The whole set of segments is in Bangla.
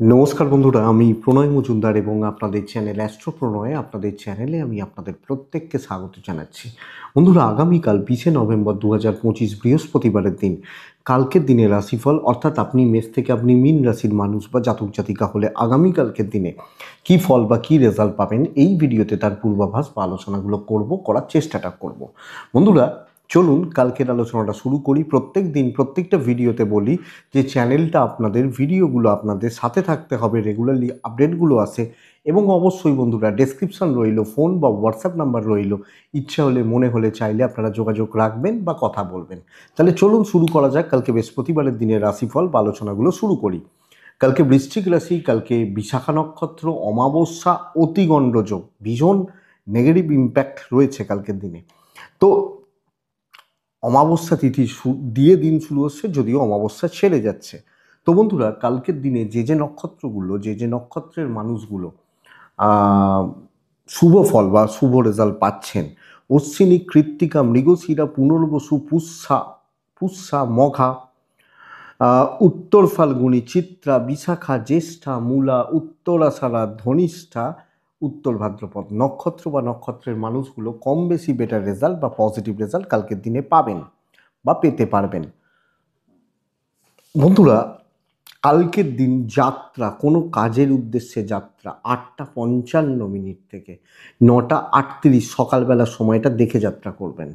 নমস্কার বন্ধুরা, আমি প্রণয় মজুমদার এবং আপনাদের চ্যানেল অ্যাস্ট্রো প্রণয়ে আপনাদের চ্যানেলে আমি আপনাদের প্রত্যেককে স্বাগত জানাচ্ছি। বন্ধুরা, আগামীকাল 20শে নভেম্বর 2025 বৃহস্পতিবারের দিন, কালকের দিনে রাশিফল অর্থাৎ আপনি মেষ থেকে আপনি মীন রাশির মানুষ বা জাতক জাতিকা হলে আগামীকালকের দিনে কী ফল বা কী রেজাল্ট পাবেন এই ভিডিওতে তার পূর্বাভাস বা আলোচনাগুলো করার চেষ্টাটা করব। বন্ধুরা, চলুন কালকের আলোচনাটা শুরু করি। প্রত্যেক দিন প্রত্যেকটা ভিডিওতে বলি যে চ্যানেলটা আপনাদের, ভিডিওগুলো আপনাদের সাথে থাকতে হবে, রেগুলারলি আপডেটগুলো আসে। এবং অবশ্যই বন্ধুরা, ডেসক্রিপশন রইল, ফোন বা হোয়াটসঅ্যাপ নাম্বার রইল, ইচ্ছা হলে মনে হলে চাইলে আপনারা যোগাযোগ রাখবেন বা কথা বলবেন। তাহলে চলুন শুরু করা যাক কালকে বৃহস্পতিবারের দিনের রাশিফল বা আলোচনাগুলো শুরু করি। কালকে বৃশ্চিক রাশি, কালকে বিশাখা নক্ষত্র, অমাবস্যা, অতিগণ্ডযোগ, ভীষণ নেগেটিভ ইম্প্যাক্ট রয়েছে কালকের দিনে। তো অমাবস্যা তিথি দিয়ে দিন শুরু হচ্ছে, যদিও অমাবস্যা ছেড়ে যাচ্ছে। তো বন্ধুরা, কালকের দিনে যে নক্ষত্রগুলো, যে নক্ষত্রের মানুষগুলো শুভ ফল বা শুভ রেজাল্ট পাচ্ছেন: অশ্বিনী, কৃত্তিকা, মৃগশিরা, পুনর্বসু, পুষ্যা, মঘা, উত্তর ফাল্গুনী, চিত্রা, বিশাখা, জ্যেষ্ঠা, মূলা, উত্তরাষাঢ়া, ধনিষ্ঠা, উত্তর ভাদ্রপদ নক্ষত্র বা নক্ষত্রের মানুষগুলো কম বেশি বেটার রেজাল্ট বা পজিটিভ রেজাল্ট কালকের দিনে পাবেন বা পেতে পারবেন। বন্ধুরা, কালকের দিন যাত্রা, কোনো কাজের উদ্দেশ্যে যাত্রা 8:55 থেকে 9:38 সকালবেলা সময়টা দেখে যাত্রা করবেন।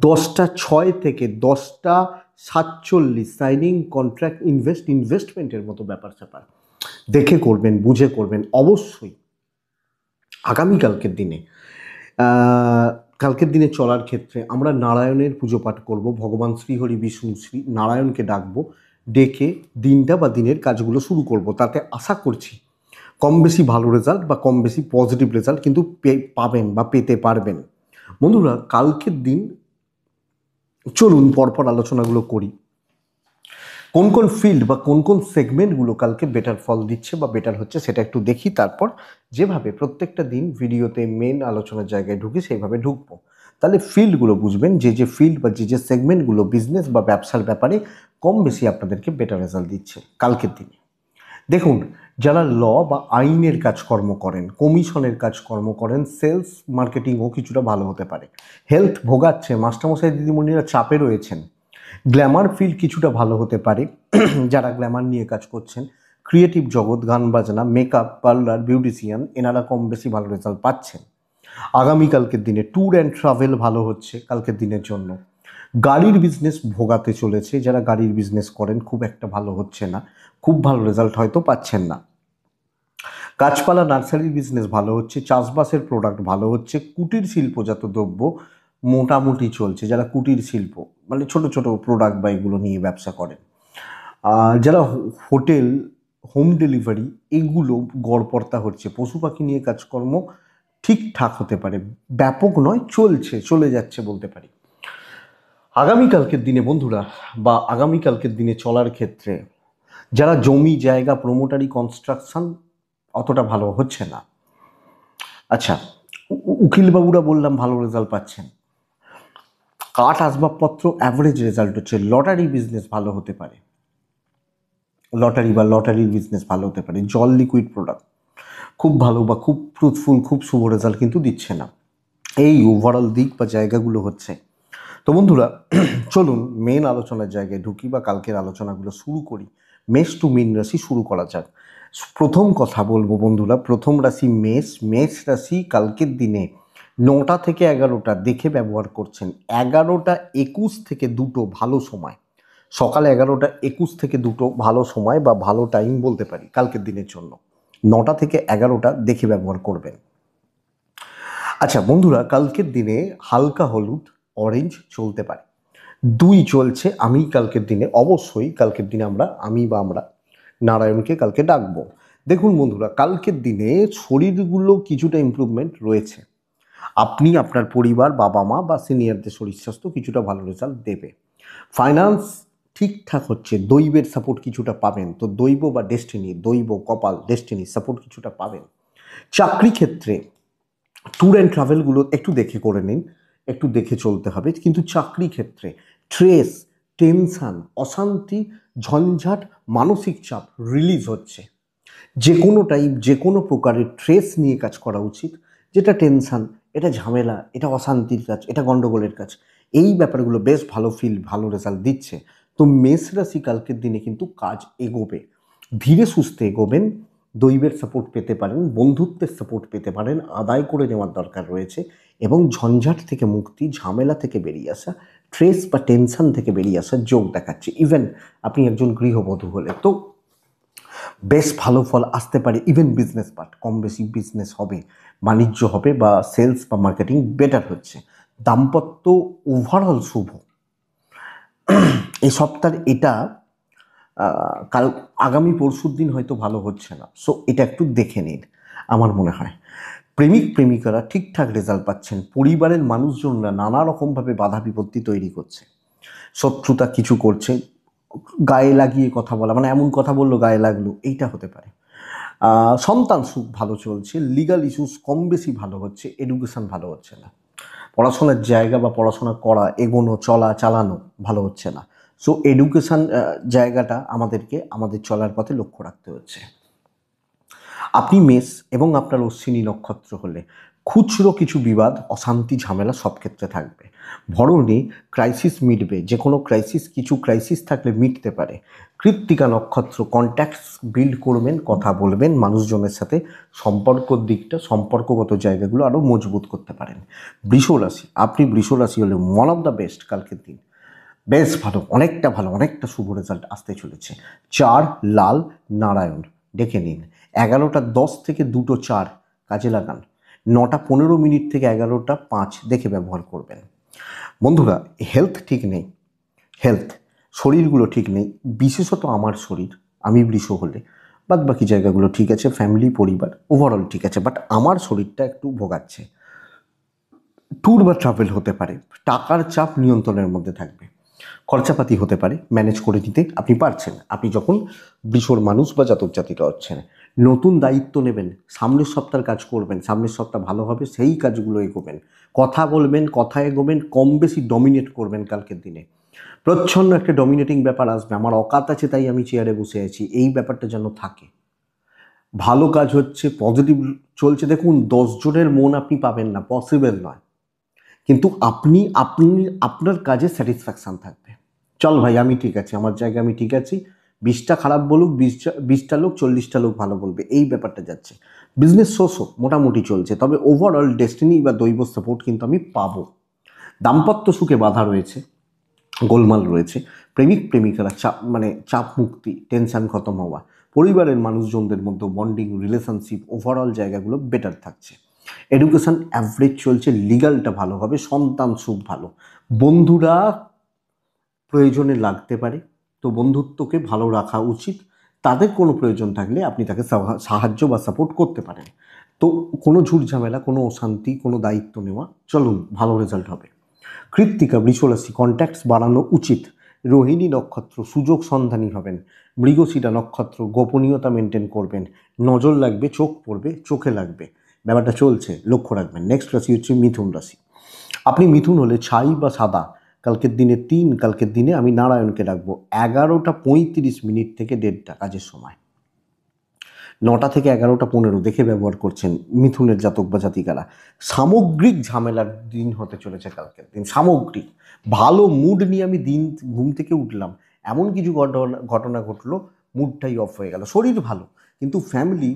10:06 থেকে 10:47 সাইনিং কন্ট্রাক্ট, ইনভেস্টমেন্টের মতো ব্যাপার স্যাপার দেখে করবেন, বুঝে করবেন অবশ্যই। আগামীকালকের দিনে কালকের দিনে চলার ক্ষেত্রে আমরা নারায়ণের পুজো পাঠ করব, ভগবান শ্রীহরি বিষ্ণু শ্রী নারায়ণকে ডাকবো, ডেকে দিনটা বা দিনের কাজগুলো শুরু করব। তাতে আশা করছি কম বেশি ভালো রেজাল্ট বা কম বেশি পজিটিভ রেজাল্ট কিন্তু পাবেন বা পেতে পারবেন। বন্ধুরা, কালকের দিন চলুন পরপর আলোচনাগুলো করি। কোন কোন ফিল্ড বা কোন কোন সেগমেন্টগুলো কালকে বেটার ফল দিচ্ছে বা বেটার হচ্ছে সেটা একটু দেখি, তারপর যেভাবে প্রত্যেকটা দিন ভিডিওতে মেন আলোচনার জায়গায় ঢুকি সেইভাবে ঢুকবো। তাহলে ফিল্ডগুলো বুঝবেন, যে ফিল্ড বা যে সেগমেন্টগুলো বিজনেস বা ব্যবসার ব্যাপারে কম বেশি আপনাদেরকে বেটার রেজাল্ট দিচ্ছে কালকের দিনে। দেখুন, যারা ল বা আইনের কাজকর্ম করেন, কমিশনের কাজকর্ম করেন, সেলস মার্কেটিংও কিছুটা ভালো হতে পারে। হেলথ ভোগাচ্ছে, মাস্টারমশাই দিদিমণিরা চাপে রয়েছেন। গ্ল্যামার ফিল্ড কিছুটা ভালো হতে পারে যারা গ্ল্যামার নিয়ে কাজ করছেন। ক্রিয়েটিভ জগৎ, গান বাজনা, মেকআপ, পার্লার, বিউটিশিয়ান, এনারা কম বেশি ভালো রেজাল্ট পাচ্ছেন। আগামীকালকের দিনে ট্যুর অ্যান্ড ট্রাভেল ভালো হচ্ছে কালকের দিনের জন্য। গাড়ির বিজনেস ভোগাতে চলেছে, যারা গাড়ির বিজনেস করেন খুব একটা ভালো হচ্ছে না, খুব ভালো রেজাল্ট হয়তো পাচ্ছেন না। গাছপালা নার্সারির বিজনেস ভালো হচ্ছে, চাষবাসের প্রোডাক্ট ভালো হচ্ছে, কুটির শিল্পজাত দ্রব্য মোটামুটি চলছে। যারা কুটির শিল্প মানে ছোট ছোট প্রোডাক্ট বা এগুলো নিয়ে ব্যবসা করেন, যারা হোটেল, হোম ডেলিভারি, এগুলো গড়পড়তা হচ্ছে। পশু পাখি নিয়ে কাজকর্ম ঠিকঠাক হতে পারে, ব্যাপক নয়, চলে যাচ্ছে বলতে পারি। আগামীকালকের দিনে বন্ধুরা, বা আগামীকালকের দিনে চলার ক্ষেত্রে যারা জমি জায়গা, প্রমোটারি, কনস্ট্রাকশন অতটা ভালো হচ্ছে না। আচ্ছা, উকিলবাবুরা বললাম ভালো রেজাল্ট পাচ্ছেন। কাঠ আসবাবপত্র অ্যাভারেজ রেজাল্ট হচ্ছে। লটারি বিজনেস ভালো হতে পারে, লটারির বিজনেস ভালো হতে পারে। জল লিকুইড প্রোডাক্ট খুব ভালো বা খুব ফ্রুটফুল, খুব শুভ রেজাল্ট কিন্তু দিচ্ছে না। এই ওভারঅল দিক বা জায়গাগুলো হচ্ছে। তো বন্ধুরা, চলুন মেন আলোচনার জায়গায় ঢুকি বা কালকের আলোচনাগুলো শুরু করি। মেষ টু মীন রাশি শুরু করা যাক। প্রথম কথা বলবো বন্ধুরা, প্রথম রাশি মেষ। মেষ রাশি কালকের দিনে 9টা থেকে 11টা দেখে ব্যবহার করছেন। 11টা 21 থেকে 2টো ভালো সময়, সকাল 11টা 21 থেকে 2টো ভালো সময় বা ভালো টাইম বলতে পারি কালকের দিনের জন্য। 9টা থেকে 11টা দেখে ব্যবহার করবেন। আচ্ছা বন্ধুরা, কালকের দিনে হালকা হলুদ, অরেঞ্জ চলতে পারে। 2 চলছে। আমি কালকের দিনে অবশ্যই কালকের দিনে আমরা নারায়ণকে কালকে ডাকবো। দেখুন বন্ধুরা, কালকের দিনে শরীরগুলো কিছুটা ইমপ্রুভমেন্ট রয়েছে। আপনি, আপনার পরিবার, বাবা মা বা সিনিয়রদের শরীর স্বাস্থ্য কিছুটা ভালো রেজাল্ট দেবে। ফাইন্যান্স ঠিকঠাক হচ্ছে, দৈবের সাপোর্ট কিছুটা পাবেন। তো দৈব বা ডেস্টিনি, দৈব কপাল ডেস্টিনি সাপোর্ট কিছুটা পাবেন। চাকরি ক্ষেত্রে ট্যুর অ্যান্ড ট্রাভেলগুলো একটু দেখে করে নিন, একটু দেখে চলতে হবে। কিন্তু চাকরি ক্ষেত্রে স্ট্রেস, টেনশান, অশান্তি, ঝঞ্ঝাট, মানসিক চাপ রিলিজ হচ্ছে। যে কোনো টাইপ যে কোনো প্রকারের ট্রেস নিয়ে কাজ করা উচিত, যেটা টেনশন, এটা ঝামেলা, এটা অশান্তির কাজ, এটা গণ্ডগোলের কাজ, এই ব্যাপারগুলো বেশ ভালো ভালো রেজাল্ট দিচ্ছে। তো মেষ রাশি কালকের দিনে কিন্তু কাজ এগোবে, ধীরে সুস্থে এগোবেন। দৈবের সাপোর্ট পেতে পারেন, বন্ধুত্বের সাপোর্ট পেতে পারেন, আদায় করে নেওয়ার দরকার রয়েছে এবং ঝঞ্ঝাট থেকে মুক্তি, ঝামেলা থেকে বেরিয়ে আসা, স্ট্রেস বা টেনশন থেকে বেরিয়ে আসার যোগ দেখাচ্ছে। ইভেন আপনি একজন গৃহবধূ হলে তো বেশ ভালো ফল আসতে পারে। ইভেন বিজনেস পার্ট কম বেশি বিজনেস হবে, বাণিজ্য হবে বা সেলস বা মার্কেটিং বেটার হচ্ছে। দাম্পত্য ওভারঅল শুভ। এই সপ্তাহের এটা কাল আগামী পরশুর দিন হয়তো ভালো হচ্ছে না, সো এটা একটু দেখে নিন। আমার মনে হয় প্রেমিক প্রেমিকারা ঠিকঠাক রেজাল্ট পাচ্ছেন, পরিবারের মানুষজনরা নানা রকমভাবে বাধা বিপত্তি তৈরি করছে, শত্রুতা কিছু করছে, গায়ে লাগিয়ে কথা বলা, মানে এমন কথা বললো গায়ে লাগলো, এইটা হতে পারে। সন্তান সুখ ভালো চলছে, লিগাল ইস্যুস কম বেশি ভালো হচ্ছে, এডুকেশন ভালো হচ্ছে না, পড়াশোনার জায়গা বা পড়াশোনা করা, এগোনো, চলা, চালানো ভালো হচ্ছে না। সো এডুকেশন জায়গাটা আমাদেরকে আমাদের চলার পথে লক্ষ্য রাখতে হচ্ছে। আপনি মেষ এবং আপনার অশ্বিনী নক্ষত্র হলে খুচরো কিছু বিবাদ, অশান্তি, ঝামেলা সব ক্ষেত্রে থাকবে। ভরণী ক্রাইসিস মিটবে, যে কোনো কিছু ক্রাইসিস থাকলে মিটতে পারে। কৃত্তিকা নক্ষত্র কন্ট্যাক্টস বিল্ড করবেন, কথা বলবেন মানুষজনের সাথে, সম্পর্কগত জায়গাগুলো আরও মজবুত করতে পারেন। বৃষ রাশি, আপনি বৃষ রাশি হলে ওয়ান অফ দ্য বেস্ট কালকের দিন, বেশ ভালো, অনেকটা শুভ রেজাল্ট আসতে চলেছে। 4 লাল নারায়ণ ডেকে নিন, 11:10 থেকে 2:04 কাজে লাগান, 9:15 থেকে 11:05 দেখে ব্যবহার করবেন। বন্ধুরা, হেলথ ঠিক নেই, শরীরগুলো ঠিক নেই, বিশেষত আমার শরীর, আমি বৃষ হলে বাদ বাকি জায়গাগুলো ঠিক আছে, ফ্যামিলি পরিবার ওভারঅল ঠিক আছে, বাট আমার শরীরটা একটু ভোগাচ্ছে। ট্যুর বা ট্রাভেল হতে পারে, টাকার চাপ নিয়ন্ত্রণের মধ্যে থাকবে, খরচাপাতি হতে পারে, ম্যানেজ করে দিতে আপনি পারছেন, আপনি যখন বৃষর মানুষ বা জাতক জাতিকা হচ্ছেন। নতুন দায়িত্ব নেবেন, সামনের সপ্তাহের কাজ করবেন, সামনের সপ্তাহ ভালো হবে, সেই কাজগুলো এগোবেন, কথা বলবেন, কথা এগোবেন, কম বেশি ডমিনেট করবেন কালকের দিনে। প্রচ্ছন্ন একটা ডমিনেটিং ব্যাপার আসবে, আমার অকাত আছে তাই আমি চেয়ারে বসে আছি, এই ব্যাপারটা যেন থাকে। ভালো কাজ হচ্ছে, পজিটিভ চলছে, দেখুন 10 জনের মন আপনি পাবেন না, পসিবল নয়, কিন্তু আপনি আপনি আপনার কাজে স্যাটিসফ্যাকশান থাকবে। চল ভাই আমি ঠিক আছি, আমার জায়গায় আমি ঠিক আছি, 20টা খারাপ বলুক, 20টা লোক 40টা লোক ভালো বলবে, এই ব্যাপারটা যাচ্ছে। বিজনেস সোর্সও মোটামুটি চলছে, তবে ওভারঅল ডেস্টিনি বা দৈব সাপোর্ট কিন্তু আমি পাবো। দাম্পত্য সুখে বাধা রয়েছে, গোলমাল রয়েছে, প্রেমিক প্রেমিকারা চাপ মুক্তি, টেনশন খতম হওয়া, পরিবারের মানুষজনদের মধ্যে বন্ডিং, রিলেশনশিপ ওভারঅল জায়গাগুলো বেটার থাকছে। এডুকেশন অ্যাভারেজ চলছে, লিগালটা ভালো হবে, সন্তান সুখ ভালো, বন্ধুরা প্রয়োজনে লাগতে পারে, তো বন্ধুত্বকে ভালো রাখা উচিত, তাদের কোনো প্রয়োজন থাকলে আপনি তাকে সাহায্য বা সাপোর্ট করতে পারেন। তো কোনো ঝুট ঝামেলা, কোনো অশান্তি, কোনো দায়িত্ব নেওয়া, চলুন ভালো রেজাল্ট হবে। কৃত্তিকা বৃষরাশি কন্ট্যাক্টস বাড়ানো উচিত, রোহিণী নক্ষত্র সুযোগ সন্ধানী হবেন, মৃগশিরা নক্ষত্র গোপনীয়তা মেনটেন করবেন, নজর লাগবে, চোখ পড়বে, চোখে লাগবে, ব্যাপারটা চলছে, লক্ষ্য রাখবেন। নেক্সট রাশি হচ্ছে মিথুন রাশি। আপনি মিথুন হলে ছাই বা সাদা, কালকের দিনে আমি নারায়ণকে ডাকবো, 11:35 থেকে 1:30 কাজের সময়, 9টা থেকে 11:15 দেখে ব্যবহার করছেন মিথুনের জাতক বা জাতিকারা। সামগ্রিক ঝামেলার দিন হতে চলেছে কালকের দিন, সামগ্রিক ভালো মুড নিয়ে আমি দিন ঘুম থেকে উঠলাম, এমন কিছু ঘটনা ঘটলো, মুডটাই অফ হয়ে গেল, শরীর ভালো কিন্তু ফ্যামিলি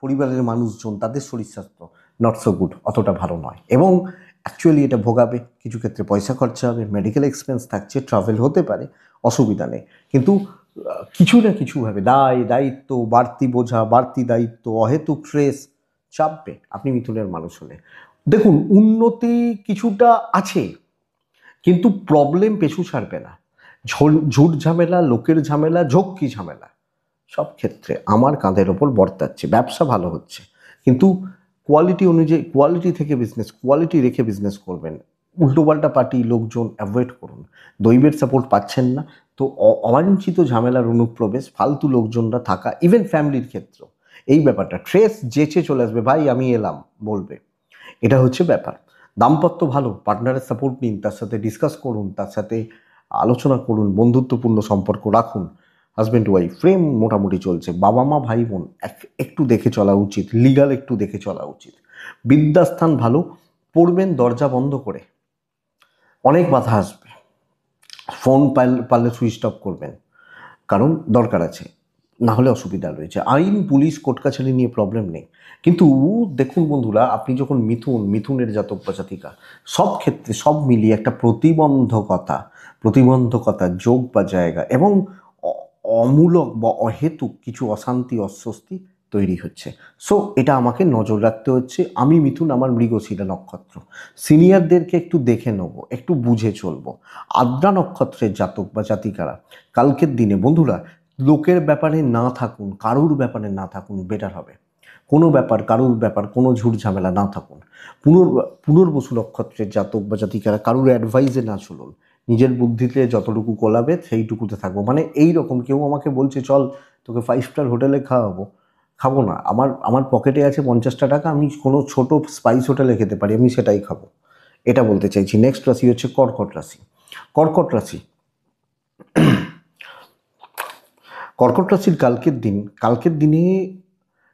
পরিবারের মানুষজন তাদের শরীর স্বাস্থ্য নট সো গুড, অতটা ভালো নয়, এবং অ্যাকচুয়ালি এটা ভোগাবে, কিছু ক্ষেত্রে পয়সা খরচা হবে, মেডিকেল এক্সপেন্স থাকছে, ট্রাভেল হতে পারে, অসুবিধা নেই, কিন্তু কিছু না কিছুভাবে দায়িত্ব, বাড়তি বোঝা, বাড়তি দায়িত্ব, অহেতুক স্ট্রেস চাপবে আপনি মিথুনের মানুষ হলে। দেখুন উন্নতি কিছুটা আছে, কিন্তু প্রবলেম পেছু ছাড়বে না, ঝুট ঝামেলা, লোকের ঝামেলা, ঝক্কি ঝামেলা সব ক্ষেত্রে আমার কাঁধের ওপর বর্তাচ্ছে। ব্যবসা ভালো হচ্ছে, কিন্তু কোয়ালিটি অনুযায়ী, কোয়ালিটি রেখে বিজনেস করবেন, উল্টোপাল্টা পার্টি লোকজন অ্যাভয়েড করুন, দৈবের সাপোর্ট পাচ্ছেন না তো অবাঞ্ছিত ঝামেলার অনুপ্রবেশ, ফালতু লোকজনরা থাকা, ইভেন ফ্যামিলির ক্ষেত্র, এই ব্যাপারটা ট্রেস যেচে চলে আসবে, ভাই আমি এলাম বলবে, এটা হচ্ছে ব্যাপার। দাম্পত্য ভালো, পার্টনারের সাপোর্ট নিন, তার সাথে ডিসকাস করুন, তার সাথে আলোচনা করুন, বন্ধুত্বপূর্ণ সম্পর্ক রাখুন, হাজব্যান্ড ওয়াইফ প্রেম মোটামুটি চলছে, বাবা মা ভাই বোন একটু দেখে চলা উচিত, লিগাল একটু দেখে চলা উচিত। বিদ্যাস্থান ভালো, পড়বেন দরজা বন্ধ করে, অনেক বাধা আসবে, ফোন পারলে সুইচ অফ করবেন, কারণ দরকার আছে, না হলে অসুবিধা রয়েছে। আইন পুলিশ কোর্ট কাছারি নিয়ে প্রবলেম নেই, কিন্তু দেখুন বন্ধুরা, আপনি যখন মিথুনের জাতক বা জাতিকা, সব ক্ষেত্রে সব মিলিয়ে একটা প্রতিবন্ধকতা যোগ বা জায়গা এবং অমূলক বা অহেতুক কিছু অশান্তি অস্বস্তি তৈরি হচ্ছে। সো এটা আমাকে নজর রাখতে হচ্ছে। আমি মিথুন, আমার মৃগশিরা নক্ষত্র, সিনিয়রদেরকে একটু দেখে নেব, একটু বুঝে চলবো। আদ্রা নক্ষত্রের জাতক বা জাতিকারা কালকের দিনে বন্ধুরা লোকের ব্যাপারে না থাকুন, কারুর ব্যাপারে না থাকুন, বেটার হবে। কারুর ব্যাপার কোনো ঝুট ঝামেলা না থাকুন। পুনর্বসু নক্ষত্রের জাতক বা জাতিকারা কারুর অ্যাডভাইসে না চলুন, নিজের বুদ্ধিতে যতটুকু কোলাবে সেইটুকুতে থাকবো। মানে এই রকম কেউ আমাকে বলছে চল তোকে 5 স্টার হোটেলে খাবো না, আমার পকেটে আছে 50টা টাকা, আমি কোনো ছোট স্পাইস হোটেলে খেতে পারি, আমি সেটাই খাবো, এটা বলতে চাইছি। নেক্সট রাশি হচ্ছে কর্কট রাশি। কর্কট রাশি কর্কট রাশির কালকের দিনে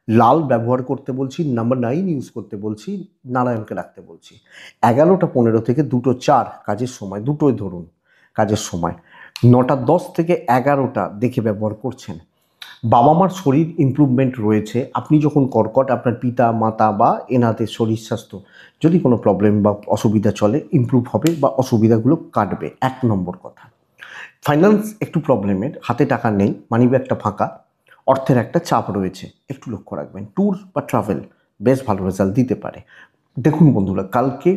লাল ব্যবহার করতে বলছি, নাম্বার 9 ইউজ করতে বলছি, নারায়ণকে রাখতে বলছি। 11টা 15 থেকে 2টো 4 কাজের সময়, দুটোই ধরুন কাজের সময়, 9টা 10 থেকে 11টা দেখে ব্যবহার করছেন। বাবা মার শরীর ইমপ্রুভমেন্ট রয়েছে। আপনি যখন কর্কট, আপনার পিতা মাতা বা এনাদের শরীর স্বাস্থ্য যদি কোনো প্রবলেম বা অসুবিধা চলে, ইমপ্রুভ হবে বা অসুবিধাগুলো কাটবে, 1 নম্বর কথা। ফাইন্যান্স একটু প্রবলেমের, হাতে টাকা নেই, মানিব্যাগটা ফাঁকা, অর্থের একটা চাপ রয়েছে, একটু লক্ষ্য রাখবেন। ট্যুর বা ট্রাভেল বেশ ভালো রেজাল্ট দিতে পারে। দেখুন বন্ধুরা, কালকে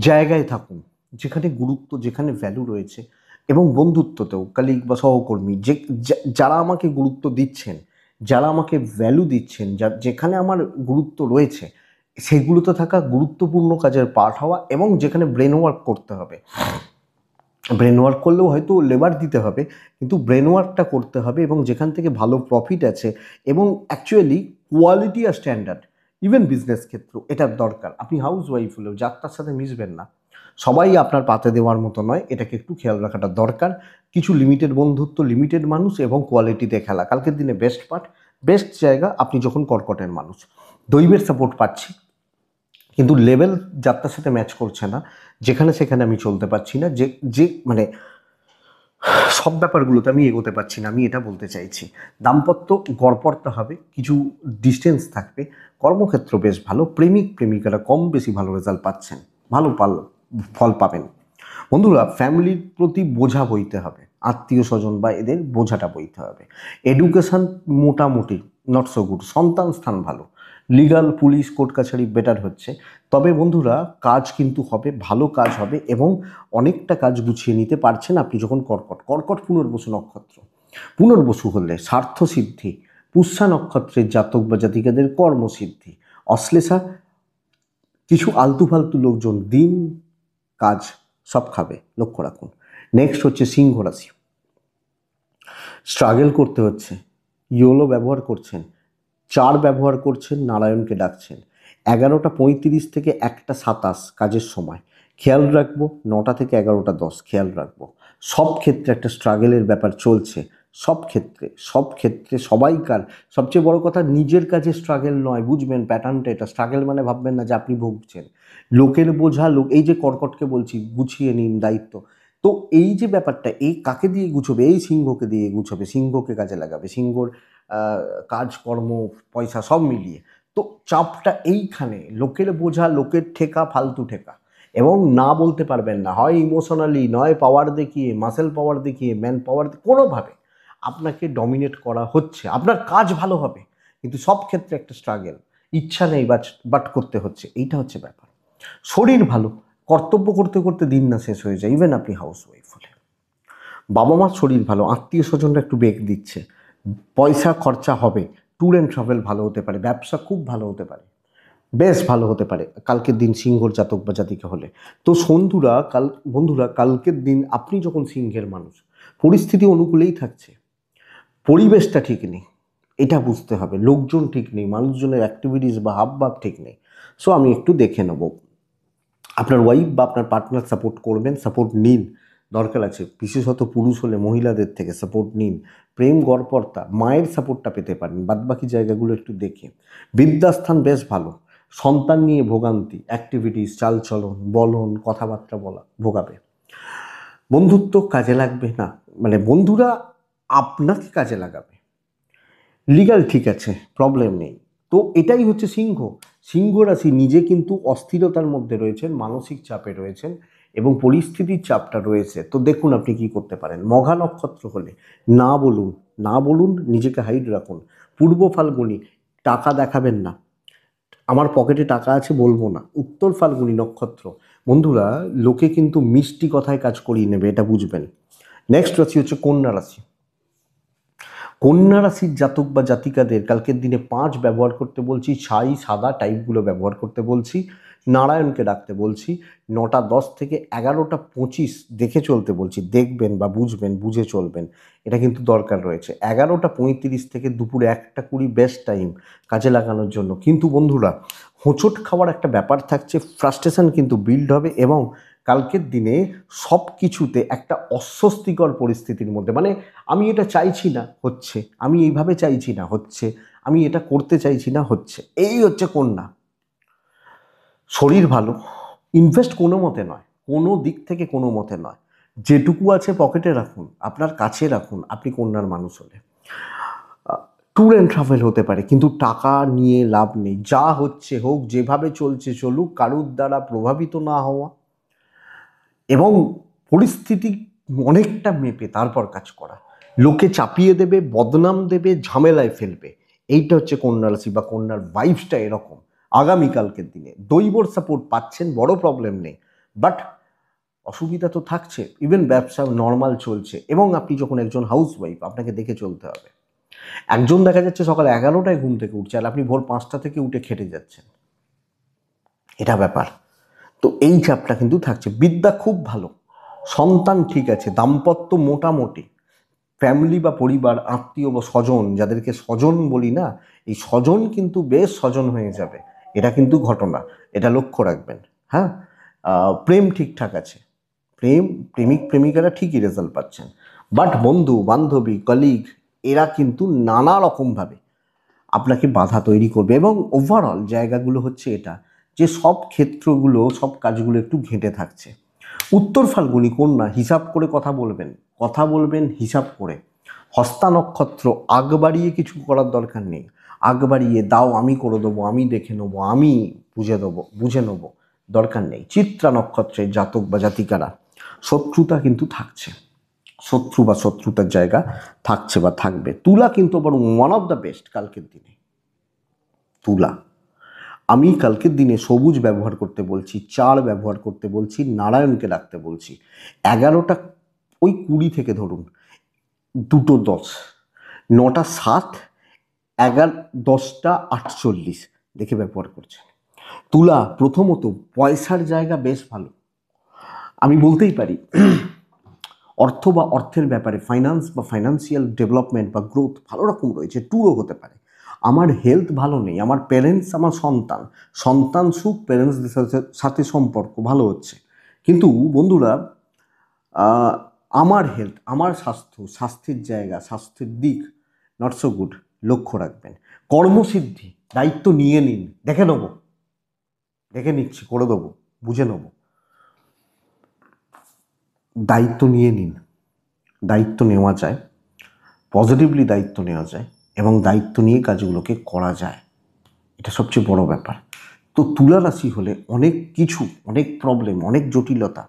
জায়গায় থাকুন যেখানে গুরুত্ব, যেখানে ভ্যালু রয়েছে, এবং বন্ধুত্বতেও কলিগ বা সহকর্মী যারা আমাকে গুরুত্ব দিচ্ছেন, যারা আমাকে ভ্যালু দিচ্ছেন, যেখানে আমার গুরুত্ব রয়েছে, সেগুলোতে থাকা, গুরুত্বপূর্ণ কাজের পার্ট হওয়া, এবং যেখানে ব্রেন ওয়ার্ক করতে হবে, ব্রেন ওয়ার্ক করলেও হয়তো লেবার দিতে হবে, কিন্তু ব্রেন ওয়ার্কটা করতে হবে, এবং যেখান থেকে ভালো প্রফিট আছে এবং অ্যাকচুয়ালি কোয়ালিটি আর স্ট্যান্ডার্ড, ইভেন বিজনেস ক্ষেত্র, এটার দরকার। আপনি হাউস ওয়াইফ হলেও যাত্রার সাথে মিশবেন না, সবাই আপনার পাতে দেওয়ার মতো নয়, এটাকে একটু খেয়াল রাখাটা দরকার। কিছু লিমিটেড বন্ধুত্ব, লিমিটেড মানুষ এবং কোয়ালিটিতে খেলা কালকের দিনে বেস্ট জায়গা আপনি যখন কর্কটের মানুষ। দৈবের সাপোর্ট পাচ্ছি, কিন্তু লেভেল যাত্রার সাথে ম্যাচ করছে না, যেখানে সেখানে আমি চলতে পারছি না, মানে সব ব্যাপারগুলোতে আমি এগোতে পারছি না, আমি এটা বলতে চাইছি। দাম্পত্য গড়পড়তে হবে, কিছু ডিস্টেন্স থাকবে। কর্মক্ষেত্র বেশ ভালো, প্রেমিকারা কম বেশি ভালো রেজাল্ট পাচ্ছেন, ভালো ফল পাবেন। বন্ধুরা, ফ্যামিলির প্রতি বোঝা বইতে হবে, আত্মীয় স্বজন বা এদের বোঝাটা বইতে হবে। এডুকেশন মোটামুটি নট সো গুড, সন্তান স্থান ভালো, লিগাল পুলিশ কোর্ট কাছারি বেটার হচ্ছে। তবে বন্ধুরা, কাজ কিন্তু হবে, ভালো কাজ হবে, এবং অনেকটা কাজ গুছিয়ে নিতে পারছেন আপনি যখন কর্কট পুনর্বসু নক্ষত্র। পুনর্বসু হলে স্বার্থসিদ্ধি, পুষ্যা নক্ষত্রের জাতক বা জাতিকাদের কর্মসিদ্ধি, অশ্লেষা কিছু আলতু ফালতু লোকজন দিন কাজ সব খাবে, লক্ষ্য রাখুন। নেক্সট হচ্ছে সিংহ রাশি। স্ট্রাগল করতে হচ্ছে, ইয়োলো ব্যবহার করছেন, 4 ব্যবহার করছেন, নারায়ণকে ডাকছেন। 11টা 35 থেকে 1টা 27 কাজের সময়, খেয়াল রাখবো। 9টা থেকে 11টা 10 খেয়াল রাখবো। সব ক্ষেত্রে একটা স্ট্রাগলের ব্যাপার চলছে, সব ক্ষেত্রে সবাইকার। সবচেয়ে বড় কথা, নিজের কাজে স্ট্রাগল নয়, বুঝবেন প্যাটার্নটা এটা। স্ট্রাগল মানে ভাববেন না যে আপনি ভুগছেন, লোকের বোঝা, এই যে কর্কটকে বলছি গুছিয়ে নিন দায়িত্ব। তো এই যে ব্যাপারটা, এই কাকে দিয়ে গুছোবে? এই সিংহকে দিয়ে গুছোবে, সিংহকে কাজে লাগাবে, সিংহর কাজকর্ম, পয়সা সব মিলিয়ে। তো চাপটা এইখানে, লোকের বোঝা, লোকের ঠেকা, ফালতু ঠেকা, এবং না বলতে পারবেন না, হয় ইমোশনালি, নয় পাওয়ার দেখিয়ে, মাসেল পাওয়ার দেখিয়ে, ম্যান পাওয়ার, কোনোভাবে আপনাকে ডমিনেট করা হচ্ছে। আপনার কাজ ভালো হবে, কিন্তু সব ক্ষেত্রে একটা স্ট্রাগল, ইচ্ছা নেই বাট করতে হচ্ছে, এইটা হচ্ছে ব্যাপার। শরীর ভালো, কর্তব্য করতে করতে দিন না শেষ হয়ে যায়, ইভেন আপনি হাউস ওয়াইফ হলে। বাবা মার শরীর ভালো, আত্মীয় স্বজনরা একটু বেগ দিচ্ছে, পয়সা খরচা হবে, ট্যুর অ্যান্ড ট্রাভেল ভালো হতে পারে, ব্যবসা খুব ভালো হতে পারে, বেশ ভালো হতে পারে কালকের দিন সিংহর জাতক বা জাতিকা হলে। তো বন্ধুরা, কালকের দিন আপনি যখন সিংহের মানুষ, পরিস্থিতি অনুকূলেই থাকছে, পরিবেশটা ঠিক নেই, এটা বুঝতে হবে, লোকজন ঠিক নেই, মানুষজনের অ্যাক্টিভিটিস বা হাবভাব ঠিক নেই। সো আমি একটু দেখে নেব, আপনার ওয়াইফ বা আপনার পার্টনার সাপোর্ট করবেন, সাপোর্ট নিন, দরকার আছে। বিশেষত পুরুষ হলে মহিলাদের থেকে সাপোর্ট নিন। প্রেম গড়পড়তা মায়ের সাপোর্টটা পেতে পারেন, বাদবাকি জায়গাগুলো একটু দেখে। বিদ্যাস্থান বেশ ভালো। সন্তান নিয়ে ভোগান্তি, অ্যাক্টিভিটিস, চালচলন, বলন, কথাবার্তা বলা ভোগাবে। বন্ধুত্ব কাজে লাগবে না, মানে বন্ধুরা আপনাকে কাজে লাগাবে। লিগ্যাল ঠিক আছে, প্রবলেম নেই। তো এটাই হচ্ছে সিংহ। সিংহ রাশি নিজে কিন্তু অস্থিরতার মধ্যে রয়েছেন, মানসিক চাপে রয়েছেন এবং পরিস্থিতির চাপটা রয়েছে। তো দেখুন আপনি কি করতে পারেন। মঘা নক্ষত্র হলে না বলুন, না বলুন, নিজেকে হাইড রাখুন। পূর্ব ফাল্গুনি, টাকা দেখাবেন না, আমার পকেটে টাকা আছে বলবো না। উত্তর ফাল্গুনি নক্ষত্র, বন্ধুরা লোকে কিন্তু মিষ্টি কথায় কাজ করিয়ে নেবে, এটা বুঝবেন। নেক্সট রাশি হচ্ছে কন্যা রাশি। কন্যা রাশির জাতক বা জাতিকাদের কালকের দিনে 5 ব্যবহার করতে বলছি, ছাই সাদা টাইপগুলো ব্যবহার করতে বলছি, নারায়ণকে ডাকতে বলছি, 9টা 10 থেকে 11টা 25 দেখে চলতে বলছি, দেখবেন বা বুঝবেন, বুঝে চলবেন, এটা কিন্তু দরকার রয়েছে। 11টা 35 থেকে দুপুরে 1টা 20 বেস্ট টাইম কাজে লাগানোর জন্য। কিন্তু বন্ধুরা হোঁচট খাওয়ার একটা ব্যাপার থাকছে, ফ্রাস্ট্রেশন কিন্তু বিল্ড হবে এবং কালকের দিনে সব কিছুতে একটা অস্বস্তিকর পরিস্থিতির মধ্যে, মানে আমি এটা চাইছি না হচ্ছে, আমি এইভাবে চাইছি না হচ্ছে, আমি এটা করতে চাইছি না হচ্ছে, এই হচ্ছে কন্যা। শরীর ভালো, ইনভেস্ট কোনো মতে নয়, কোনো দিক থেকে কোনো মতে নয়। যেটুকু আছে পকেটে রাখুন, আপনার কাছে রাখুন, আপনি কন্যার মানুষ হলে। ট্যুর অ্যান্ড ট্রাভেল হতে পারে, কিন্তু টাকা নিয়ে লাভ নেই। যা হচ্ছে হোক, যেভাবে চলছে চলুক, কারুর দ্বারা প্রভাবিত না হওয়া এবং পরিস্থিতি অনেকটা মেপে তারপর কাজ করা। লোকে চাপিয়ে দেবে, বদনাম দেবে, ঝামেলায় ফেলবে, এইটা হচ্ছে কন্যা রাশি বা কন্যার ভাইবসটা এরকম। আগামীকালকের দিনে দৈবর সাপোর্ট পাচ্ছেন, বড় প্রবলেম নেই, বাট অসুবিধা তো থাকছে। ইভেন ব্যবসা নর্মাল চলছে এবং আপনি যখন একজন হাউস ওয়াইফ, আপনাকে দেখে চলতে হবে। একজন দেখা যাচ্ছে সকাল 11টায় ঘুম থেকে উঠছে আর আপনি ভোর 5টা থেকে উঠে খেটে যাচ্ছেন, এটা ব্যাপার। তো এই চাপটা কিন্তু থাকছে। বিদ্যা খুব ভালো, সন্তান ঠিক আছে, দাম্পত্য মোটামুটি, ফ্যামিলি বা পরিবার, আত্মীয় বা স্বজন, যাদেরকে স্বজন বলি না, এই স্বজন কিন্তু বেশ স্বজন হয়ে যাবে, এটা কিন্তু ঘটনা, এটা লক্ষ্য রাখবেন। হ্যাঁ, প্রেম ঠিকঠাক আছে, প্রেমিক প্রেমিকারা ঠিকই রেজাল্ট পাচ্ছেন, বাট বন্ধু বান্ধবী কলিগ এরা কিন্তু নানা রকমভাবে আপনাকে বাধা তৈরি করবে এবং ওভারঅল জায়গাগুলো হচ্ছে এটা, যে সব ক্ষেত্রগুলো, সব কাজগুলো একটু ঘেঁটে থাকছে। উত্তর ফাল্গুনি কন্যা, হিসাব করে কথা বলবেন, কথা বলবেন হিসাব করে। হস্তা নক্ষত্র, আগ বাড়িয়ে কিছু করার দরকার নেই। আগ বাড়িয়ে দাও, আমি করে দেবো, আমি দেখে নেবো, আমি বুঝে নেবো, দরকার নেই। চিত্রা নক্ষত্রের জাতক বা জাতিকারা, শত্রুতা কিন্তু থাকছে, শত্রু বা শত্রুতার জায়গা থাকছে বা থাকবে। তুলা কিন্তু আবার ওয়ান অফ দ্য বেস্ট কালকের দিনে। তুলা, আমি কালকের দিনে সবুজ ব্যবহার করতে বলছি, 4 ব্যবহার করতে বলছি, নারায়ণকে ডাকতে বলছি। 11টা ওই 20 থেকে ধরুন 2টো 10, 9টা 7, 10টা 48 দেখে ব্যবহার করছে। তুলা প্রথমত পয়সার জায়গা বেশ ভালো, আমি বলতেই পারি। অর্থ বা অর্থের ব্যাপারে, ফাইন্যান্স বা ফাইন্যান্সিয়াল ডেভেলপমেন্ট বা গ্রোথ ভালো রকম রয়েছে, ট্যুরও হতে পারে। আমার হেলথ ভালো নেই, আমার প্যারেন্টস, আমার সন্তান, সন্তান সুখ, প্যারেন্টসদের সাথে সম্পর্ক ভালো হচ্ছে। কিন্তু বন্ধুরা আমার হেলথ, আমার স্বাস্থ্যের জায়গা, স্বাস্থ্যের দিক নট সো গুড, লক্ষ্য রাখবেন। কর্মসিদ্ধি, দায়িত্ব নিয়ে নিন, দেখে নেবো, দেখে নিচ্ছি, করে দেবো, বুঝে নেবো, দায়িত্ব নিয়ে নিন। দায়িত্ব নেওয়া যায়, পজিটিভলি দায়িত্ব নেওয়া যায় এবং দায়িত্ব নিয়ে কাজগুলোকে করা যায়, এটা সবচেয়ে বড় ব্যাপার। তো তুলা রাশি হলে অনেক কিছু, অনেক প্রবলেম, অনেক জটিলতা,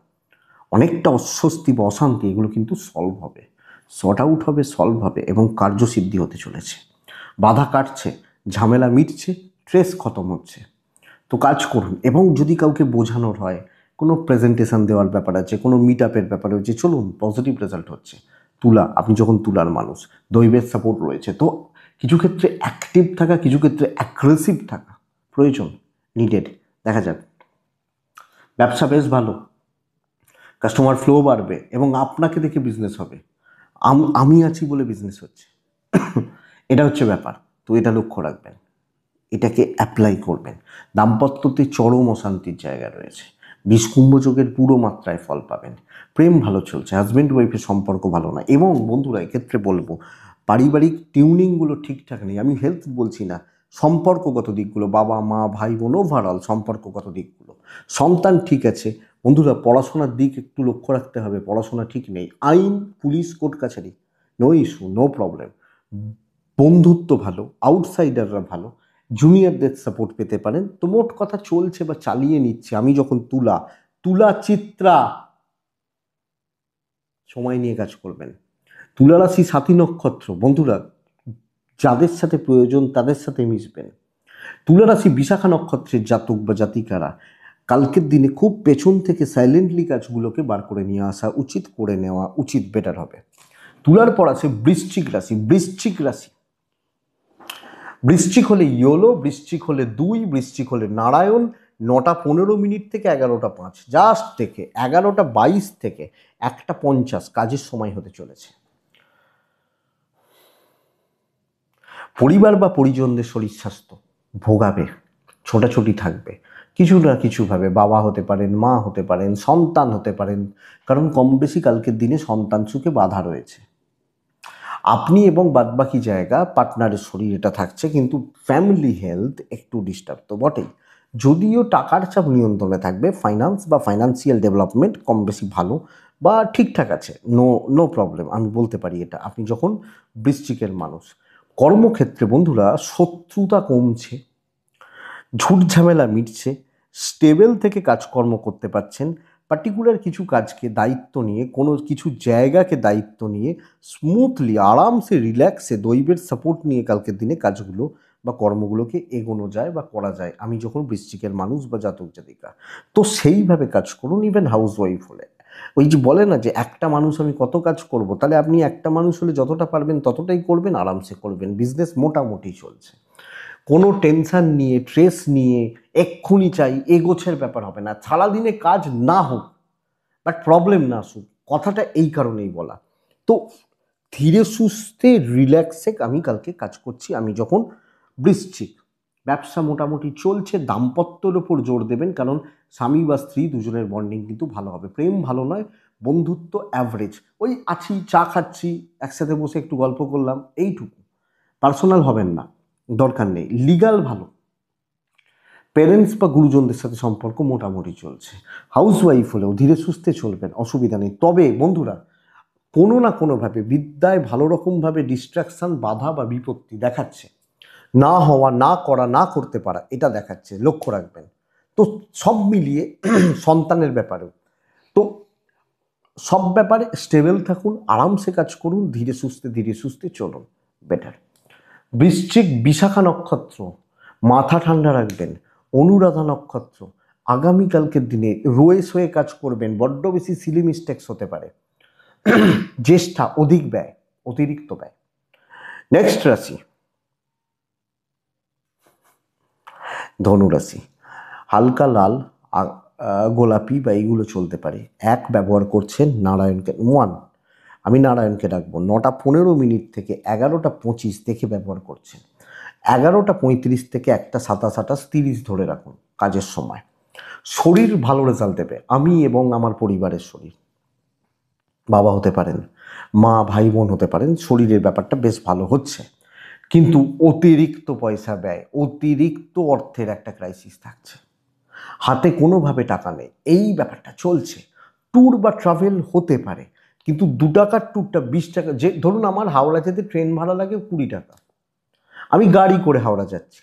অনেকটা অস্বস্তি বা অশান্তি, এগুলো কিন্তু সলভ হবে, সর্ট আউট হবে, সলভ হবে এবং কার্যসিদ্ধি হতে চলেছে। বাধা কাটছে, ঝামেলা মিটছে, স্ট্রেস খতম হচ্ছে। তো কাজ করুন এবং যদি কাউকে বোঝানোর হয়, কোনো প্রেজেন্টেশন দেওয়ার ব্যাপার আছে, কোনো মিট আপের ব্যাপার হচ্ছে, চলুন, পজিটিভ রেজাল্ট হচ্ছে। তুলা, আপনি যখন তুলার মানুষ, দৈবের সাপোর্ট রয়েছে, তো কিছু ক্ষেত্রে অ্যাক্টিভ থাকা, কিছু ক্ষেত্রে অ্যাগ্রেসিভ থাকা প্রয়োজন, নিডেড। দেখা যাক, ব্যবসা বেশ ভালো, কাস্টমার ফ্লো বাড়বে এবং আপনাকে দেখে বিজনেস হবে। আমি আছি বলে বিজনেস হচ্ছে, এটা হচ্ছে ব্যাপার। তো এটা লক্ষ্য রাখবেন, এটাকে অ্যাপ্লাই করবেন। দাম্পত্যতে চরম অশান্তির জায়গা রয়েছে, বিষকুম্ভ যোগের পুরো মাত্রায় ফল পাবেন। প্রেম ভালো চলছে, হাজব্যান্ড ওয়াইফের সম্পর্ক ভালো না। এবং বন্ধুরা এক্ষেত্রে বলবো পারিবারিক টিউনিংগুলো ঠিকঠাক নেই। আমি হেলথ বলছি না, সম্পর্কগত দিকগুলো, বাবা মা ভাই বোন, ওভারঅল সম্পর্কগত দিকগুলো। সন্তান ঠিক আছে। বন্ধুরা পড়াশোনার দিক একটু লক্ষ্য রাখতে হবে, পড়াশোনা ঠিক নেই। আইন, পুলিশ, কোর্ট কাছারি, নো ইস্যু, নো প্রবলেম। বন্ধুত্ব ভালো, আউটসাইডাররা ভালো, জুনিয়রদের সাপোর্ট পেতে পারেন। তো মোট কথা চলছে বা চালিয়ে নিচ্ছে। আমি যখন তুলা, তুলা চিত্রা, সময় নিয়ে কাজ করবেন। তুলা রাশি সাথী নক্ষত্র, বন্ধুরা যাদের সাথে প্রয়োজন তাদের সাথে মিশবেন। তুলা রাশি বিশাখা নক্ষত্রের জাতক বা জাতিকারা কালকের দিনে খুব পেছন থেকে সাইলেন্টলি কাজগুলোকে বার করে নিয়ে আসা উচিত, করে নেওয়া উচিত, বেটার হবে। তুলার পর আছে বৃশ্চিক রাশি। বৃশ্চিক রাশি, বৃশ্চিক হলে ইয়োলো, বৃশ্চিক হলে 2, বৃশ্চিক হলে নারায়ণ। 9:15 থেকে 11:05, জাস্ট থেকে 11:22 থেকে 1:50 কাজের সময় হতে চলেছে। পরিবার বা পরিজনদের শরীর স্বাস্থ্য ভোগাবে, ছোটাছুটি থাকবে কিছু না কিছুভাবে। বাবা হতে পারেন, মা হতে পারেন, সন্তান হতে পারেন, কারণ কম বেশি কালকের দিনে সন্তান সুখে বাধা রয়েছে। আপনি এবং বাদবাকি জায়গা পার্টনারের শরীর এটা থাকছে, কিন্তু ফ্যামিলি হেলথ একটু ডিস্টার্ব তো বটেই। যদিও টাকার চাপ নিয়ন্ত্রণে থাকবে, ফাইন্যান্স বা ফাইন্যান্সিয়াল ডেভেলপমেন্ট কম বেশি ভালো বা ঠিকঠাক আছে, নো নো প্রবলেম, আমি বলতে পারি এটা। আপনি যখন বৃশ্চিকের মানুষ। কর্মক্ষেত্রে বন্ধুরা শত্রুতা কমছে, ঝুট ঝামেলা মিটছে, স্টেবল থেকে কাজকর্ম করতে পারছেন। পার্টিকুলার কিছু কাজকে দায়িত্ব নিয়ে, কোনো কিছু জায়গাকে দায়িত্ব নিয়ে স্মুথলি আরামসে রিল্যাক্সে দৈবের সাপোর্ট নিয়ে কালকের দিনে কাজগুলো বা কর্মগুলোকে এগোনো যায় বা করা যায়। আমি যখন বৃশ্চিকের মানুষ বা জাতক জাতিকা, তো সেইভাবে কাজ করুন। ইভেন হাউস ওয়াইফ হলে, ওই যে বলে না যে একটা মানুষ আমি কত কাজ করব, তাহলে আপনি একটা মানুষ হলে যতটা পারবেন ততটাই করবেন, আরামসে করবেন। বিজনেস মোটামুটি চলছে, কোনো টেনশন নিয়ে, ট্রেস নিয়ে এক্ষুনি চাই এগোছের ব্যাপার হবে না। সারাদিনে কাজ না হোক, বাট প্রবলেম না আসুক, কথাটা এই কারণেই বলা। তো ধীরে সুস্থে রিল্যাক্সে আমি কালকে কাজ করছি। আমি যখন বৃশ্চিক, ব্যবসা মোটামুটি চলছে। দাম্পত্যের ওপর জোর দেবেন, কারণ স্বামী বা স্ত্রী দুজনের বন্ডিং কিন্তু ভালো হবে। প্রেম ভালো নয়, বন্ধুত্ব অ্যাভারেজ, ওই আছি, চা খাচ্ছি, একসাথে বসে একটু গল্প করলাম, এইটুকু। পার্সোনাল হবেন না, দরকার নেই। লিগাল ভালো, প্যারেন্টস বা গুরুজনদের সাথে সম্পর্ক মোটামুটি চলছে। হাউস ওয়াইফ হলেও ধীরে সুস্থে চলবেন, অসুবিধা নেই। তবে বন্ধুরা কোনো না কোনোভাবে বিদ্যায় ভালো রকমভাবে ডিস্ট্রাকশান, বাধা বা বিপত্তি দেখাচ্ছে। না হওয়া, না করা, না করতে পারা, এটা দেখাচ্ছে, লক্ষ্য রাখবেন। তো সব মিলিয়ে সন্তানের ব্যাপারেও, তো সব ব্যাপারে স্টেবল থাকুন, আরামসে কাজ করুন, ধীরে সুস্থে চলুন, বেটার। বৃশ্চিক বিশাখা নক্ষত্র, মাথা ঠান্ডা রাখবেন। অনুরাধা নক্ষত্র, আগামীকালকের দিনে রয়েস হয়ে কাজ করবেন, বড্ড বেশি সিলি মিস্টেক্স হতে পারে। জ্যেষ্ঠা অধিক ব্যয়, অতিরিক্ত ব্যয়। নেক্সট রাশি ধনুরাশি। হালকা লাল, গোলাপি বা এইগুলো চলতে পারে। এক, ব্যবহার করছেন নারায়ণকে। আমি নারায়ণকে ডাকবো। 9:15 থেকে 11:25 থেকে ব্যবহার করছেন। 11:35 থেকে 1:27, 30 ধরে রাখুন কাজের সময়। শরীর ভালো রেজাল্ট দেবে, আমি এবং আমার পরিবারের শরীর। বাবা হতে পারেন, মা ভাই বোন হতে পারেন, শরীরের ব্যাপারটা বেশ ভালো হচ্ছে। কিন্তু অতিরিক্ত পয়সা ব্যয়, অতিরিক্ত অর্থের একটা ক্রাইসিস থাকছে। হাতে কোনোভাবে টাকা নেই, এই ব্যাপারটা চলছে। ট্যুর বা ট্রাভেল হতে পারে, কিন্তু 2 টাকার ট্যুরটা 20 টাকা। যে ধরুন আমার হাওড়া যেতে ট্রেন ভাড়া লাগে 20 টাকা, আমি গাড়ি করে হাওড়া যাচ্ছি,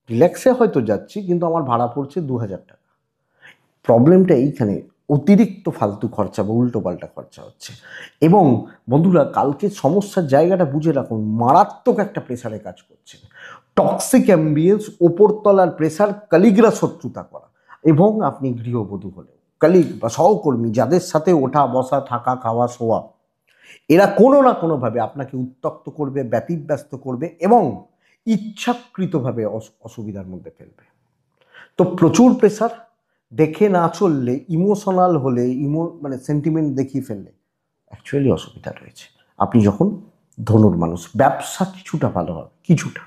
রিল্যাক্সে হয়তো যাচ্ছি, কিন্তু আমার ভাড়া পড়ছে 2000 টাকা। প্রবলেমটা এইখানে, অতিরিক্ত ফালতু খরচা বা উল্টো পাল্টা খরচা হচ্ছে। এবং বন্ধুরা কালকে সমস্যার জায়গাটা বুঝে রাখুন, মারাত্মক একটা প্রেসারে কাজ করছেন। টক্সিক অ্যাম্বিয়েন্স, ওপরতলার প্রেসার, কালিগরা শত্রুতা করা। এবং আপনি গৃহবধূ হলেও কালিগ বা সহকর্মী যাদের সাথে ওঠা বসা, থাকা, খাওয়া, শোয়া, এরা কোনো না কোনোভাবে আপনাকে উত্তক্ত করবে, ব্যতিব্যস্ত করবে এবং ইচ্ছাকৃতভাবে অসুবিধার মধ্যে ফেলবে। তো প্রচুর প্রেসার, দেখে না চললে, ইমোশনাল হলে, মানে সেন্টিমেন্ট দেখিয়ে ফেললে অ্যাকচুয়ালি অসুবিধা রয়েছে। আপনি যখন ধনুর মানুষ, ব্যবসা কিছুটা ভালো হবে, কিছুটা।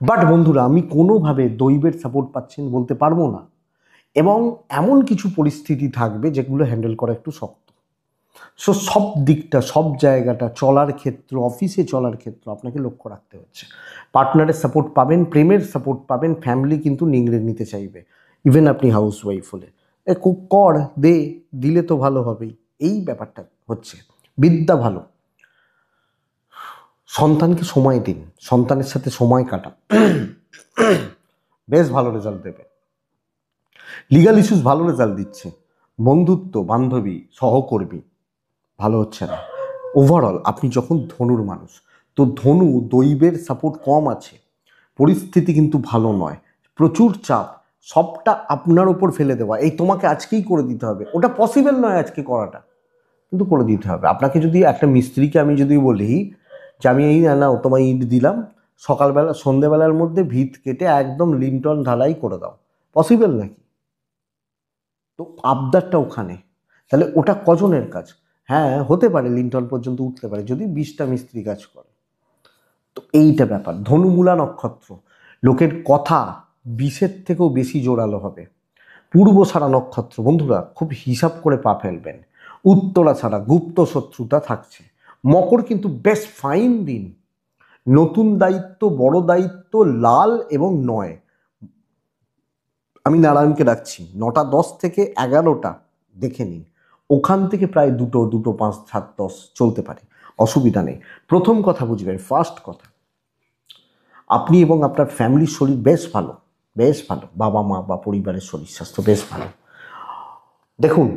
বাট বন্ধুরা আমি কোনোভাবে দৈবের সাপোর্ট পাচ্ছেন বলতে পারবো না। এবং এমন কিছু পরিস্থিতি থাকবে যেগুলো হ্যান্ডেল করা একটু শক্ত। সো সব দিকটা, সব জায়গাটা, চলার ক্ষেত্র, অফিসে চলার ক্ষেত্র আপনাকে লক্ষ্য রাখতে হচ্ছে। পার্টনারের সাপোর্ট পাবেন, প্রেমের সাপোর্ট পাবেন, ফ্যামিলি কিন্তু নিংড়ে নিতে চাইবে। ইভেন আপনি হাউস ওয়াইফ হলে কর দে, দিলে তো ভালো হবেই, এই ব্যাপারটা হচ্ছে। বিদ্যা ভালো, সন্তানকে সময় দিন, সন্তানের সাথে সময় কাটান, বেশ ভালো রেজাল্ট দেবে। লিগাল ইস্যুস ভালো রেজাল্ট দিচ্ছে, বন্ধুত্ব, বান্ধবী, সহকর্মী ভালো হচ্ছে না। ওভারঅল আপনি যখন ধনুর মানুষ, তো ধনু দৈবের সাপোর্ট কম আছে, পরিস্থিতি কিন্তু ভালো নয়, প্রচুর চাপ, সবটা আপনার ওপর ফেলে দেওয়া, এই তোমাকে আজকেই করে দিতে হবে, ওটা পসিবল নয় আজকে করাটা, কিন্তু করে দিতে হবে। আপনাকে যদি একটা মিস্ত্রিকে আমি যদি বলি যে আমি এই না তোমায় ইট দিলাম, সকালবেলা সন্ধেবেলার মধ্যে ভিত কেটে একদম লিন্টন ঢালাই করে দাও, পসিবল নাকি? তো আবদারটা ওখানে, তাহলে ওটা কজনের কাজ? হ্যাঁ হতে পারে লিন্টন পর্যন্ত উঠতে পারে যদি 20টা মিস্ত্রি কাজ করে। তো এইটা ব্যাপার। ধনুমূলা নক্ষত্র, লোকের কথা 20-এর থেকেও বেশি জোরালো হবে। পূর্ব ছাড়া নক্ষত্র, বন্ধুরা খুব হিসাব করে পা ফেলবেন। উত্তরা ছাড়া গুপ্ত শত্রুতা থাকছে। মকর কিন্তু বেশ ফাইন দিন, নতুন দায়িত্ব, বড় দায়িত্ব, লাল এবং 9, আমি নারায়ণকে ডাকছি 9টা 10 থেকে 11টা দেখে নিন, ওখান থেকে প্রায় 2, 2, 5, 7, 10 চলতে পারে, অসুবিধা নেই। প্রথম কথা বুঝবেন, ফার্স্ট কথা, আপনি এবং আপনার ফ্যামিলির শরীর বেশ ভালো, বেশ ভালো, বাবা মা বা পরিবারের শরীর স্বাস্থ্য বেশ ভালো। দেখুন,